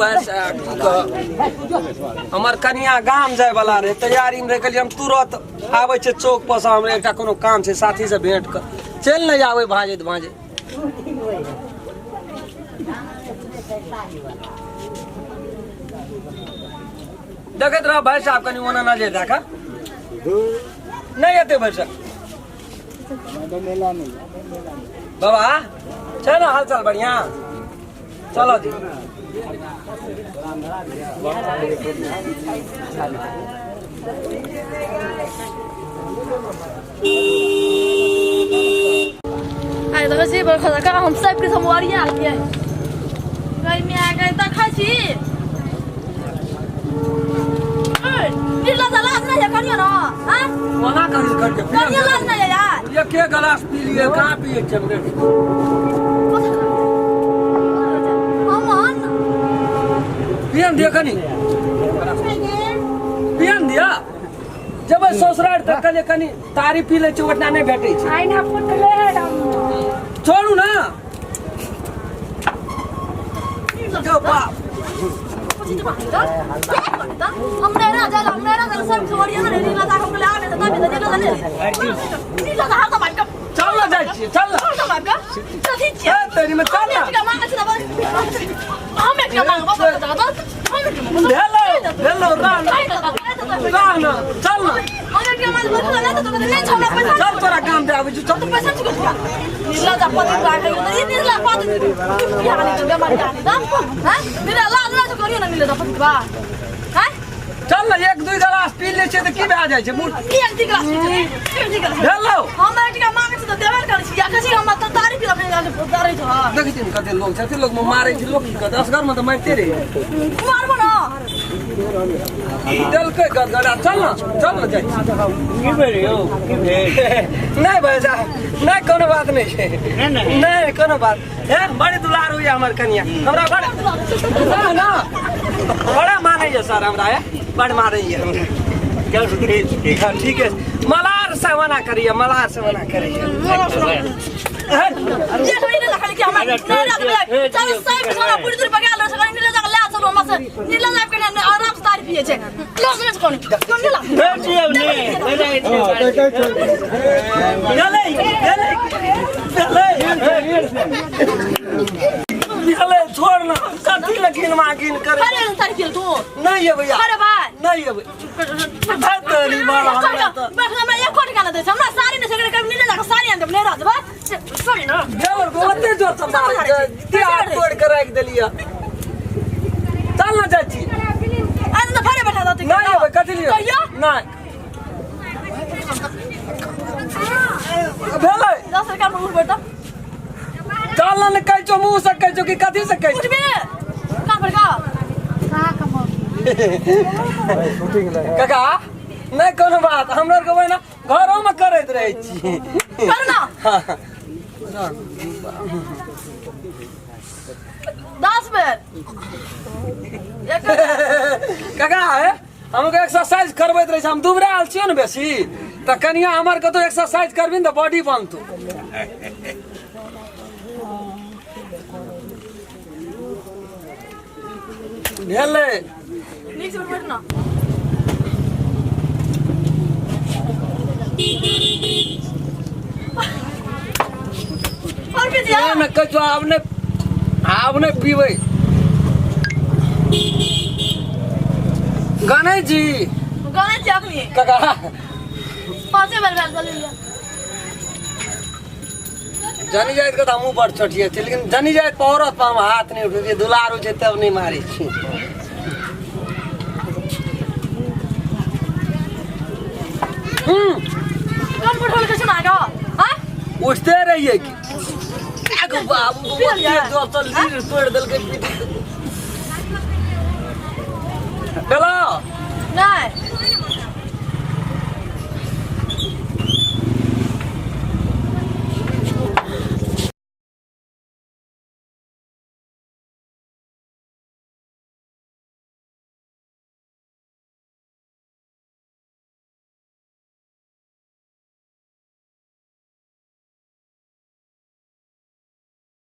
भाई हमार कनिया गाम जाए वाला रहे तैयारी में रह हम तुरंत आवे छे चौक पर हमरे एकटा कोनो काम छे साथी से भेंट कर चल न जावे भाजे भाजे देखत रह भाई साहब कनी ओना ना जे देखा नहीं आते भाई साहब बाबा चलो हाल चाल बढ़िया चलो जी哎，这个是不是可能刚刚在给他摸的呀？外面给他开启。哎，你拉咋拉那些干净了啊？我那干净干净拉那些呀？ये के गिलास पी लिए कहाँ पिए चमड़े पियन दिया कनी पियन दिया जब ससुराल तक कने कनी तारी पी ले चोट ना भेटे छै आई ना फुटले छोड़ू ना जो बाप हमने ना सब छोड़िए ना नहीं लगा हमको ले आवे तब भी नहीं लगा हां तो मार का चल ना जाई छी चल ना तो मार का तो ठीक है तेरी में चल ना क्या मांग छै हम क्या मांग बाबा दादा हेलो राना चल ना अगर क्या मांग बाबा दादा तो नहीं छोड़ा पैसा चल तोरा काम दे आवे चल तो पैसा चुका नीला जा पति राखे ये नीला पति क्या नहीं तो मार का हां मेरा लाज ना करियो ना मिले तो पति बा हैं चल ना एक दो गिलास पी ले छै त की भए जाय छै मुंह एक गिलास हेलो हम एकटा मांगे छ त देबे कर छी या कसी हम त तारीफ रखे जाके उतारै छ देखै छी कते लोग छै लोग में मारै छै लोग की कर 10 घर में त मारते रे मारबो ना दिल के गदगदा चल ना जाई की भेल हो की भेल नहीं भाई साहब नहीं कोनो बात नहीं छै नहीं कोनो बात है बड़ी दुलार हुई हमर कन्या हमरा बड़ा ना बड़ा मानै छै सर हमरा है बड़ मारै है हमरा क्या ठीक है मलार से मना करिए ये थोड़ी ना खाली कि हम चल साइड सारा पूरी दूर पगा लो सगळे नीला जा ले चलो मस नीला जा के आराम से तारीफ पिए छे लोग में कोन नीला चले छोड़ ना कथी लगिन मागिन करे अरे तारीफ तू नहीं है भैया अरे भाई नहीं है भैया तेरी मारा बस हमरा एक कोटी काला दे हमरा सारी ने सगळे कम नीला जा सारी अंदर ले राज बा सॉरी ना देवर गोते जो तुम्हारे त्याग तोड़ कर रख देलिया चल ना चाची आज तो फरे बैठा दो नहीं है कथी लियो नहीं भेलै 10 रुपया में उठ बैठा चल ना कह छो मुंह से कह छो कि कथी से कह उठबे का पर का काका नहीं कोनो बात हमरा के ना घरों में करैत रहै छी कर ना 10 बेर काका है हमके एक्सरसाइज करबैत रहै छी हम दुबराल छियै ने बेसी त कनिया हमर कतो एक्सरसाइज करबिन त बॉडी बनतो भेलै नीचे उठ बैठ ना और भी दिया मैं कह जो आपने पीवे गणेश जी अखनी काका 5 बेर बैठ चल लिया जनी जाइत के हमू बड़ छोटिए छै लेकिन जनी जाइत पौरत पर हम हाथ नहीं उठे दुलारू छै तब नहीं मारी छी कौन पठोल के सुनाएगा हां उठते रहिए कि आगो बाबू जो चल लीर तोड़ दल के हेलो नहीं